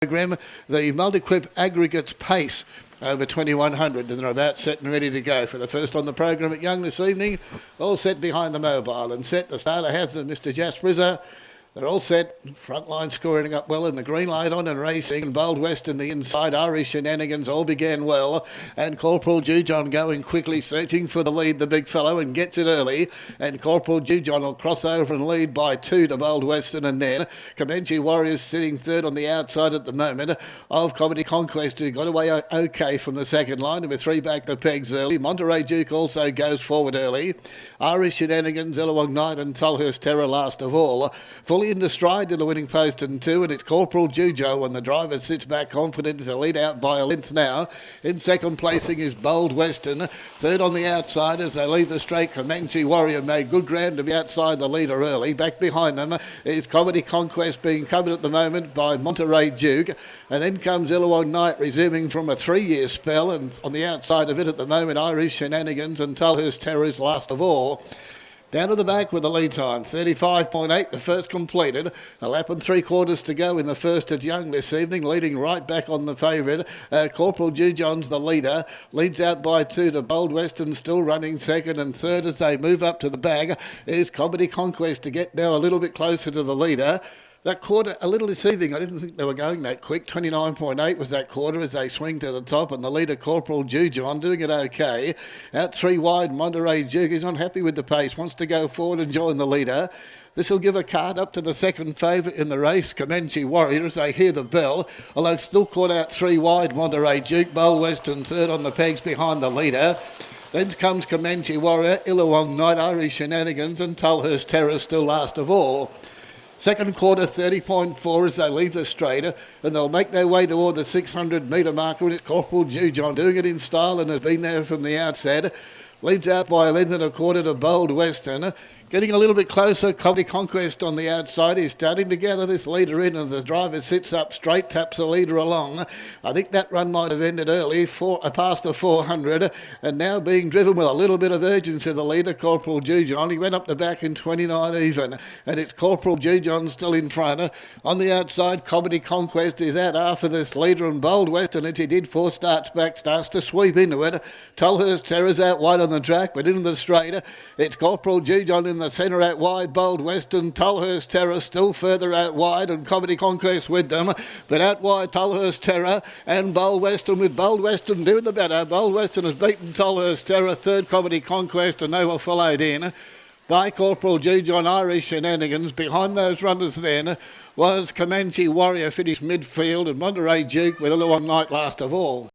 program, the MULTIQUIP Aggregates Pace over 2100, and they're about set and ready to go for the first on the program at Young this evening. All set behind the mobile and set. The starter has Mr. Jaspriza. They're all set, front line scoring up well, and the green light on and racing, and Bold West in the inside. Irish Shenanigans all began well, and Corporal Jujon going quickly, searching for the lead, the big fellow, and gets it early, and Corporal Jujon will cross over and lead by 2 to Bold Western, and then Comanche Warriors sitting third on the outside at the moment of Comedy Conquest, who got away okay from the second line, and with 3 back the pegs early. Monterey Duke also goes forward early. Irish Shenanigans, Illawong Knight and Tulhurst Terror last of all. Fully into stride to the winning post and 2, and it's Corporal Jujo, and the driver sits back confident to lead out by a length now. In second placing is Bold Western. Third on the outside as they leave the straight, Comanche Warrior made good ground to be outside the leader early. Back behind them is Comedy Conquest being covered at the moment by Monterey Duke, and then comes Illawong Knight resuming from a 3-year spell, and on the outside of it at the moment Irish Shenanigans and Tulhurst Terrors last of all. Down to the back with the lead time, 35.8, the first completed. A lap and 3/4 to go in the first at Young this evening, leading right back on the favourite. Corporal Jujon's the leader, leads out by 2 to Bold Western, still running second, and third as they move up to the bag is Comedy Conquest to get now a little bit closer to the leader. That quarter, a little deceiving. I didn't think they were going that quick. 29.8 was that quarter as they swing to the top, and the leader, Corporal Jujon, doing it okay. Out 3 wide, Monterey Duke is not happy with the pace, wants to go forward and join the leader. This will give a card up to the second favourite in the race, Comanche Warrior, as they hear the bell. Although still caught out 3 wide, Monterey Duke. Bold Western third on the pegs behind the leader. Then comes Comanche Warrior, Illawong Knight, Irish Shenanigans, and Tulhurst Terror still last of all. Second quarter, 30.4 as they leave the straight, and they'll make their way toward the 600 metre marker, and it's Corporal Jujon doing it in style and has been there from the outset. Leads out by a length and a quarter to Bold Western. Getting a little bit closer, Comedy Conquest on the outside. He's starting to gather this leader in as the driver sits up straight, taps the leader along. I think that run might have ended early, past the 400, and now being driven with a little bit of urgency, the leader, Corporal Jujon. He went up the back in 29 even, and it's Corporal Jujon still in front. On the outside, Comedy Conquest is out after this leader, and Bold Western, as he did 4 starts back, starts to sweep into it. Tulhurst Terror's out wide on the track, but into the straight, it's Corporal Jujon in the centre out wide, Bold Western, Tulhurst Terror still further out wide, and Comedy Conquest with them, but out wide Tulhurst Terror and Bold Western, with Bold Western doing the better. Bold Western has beaten Tulhurst Terror, third Comedy Conquest, and they were followed in by Corporal Jujon, Irish Shenanigans. Behind those runners then was Comanche Warrior, finished midfield, and Monterey Duke with Illawong Knight last of all.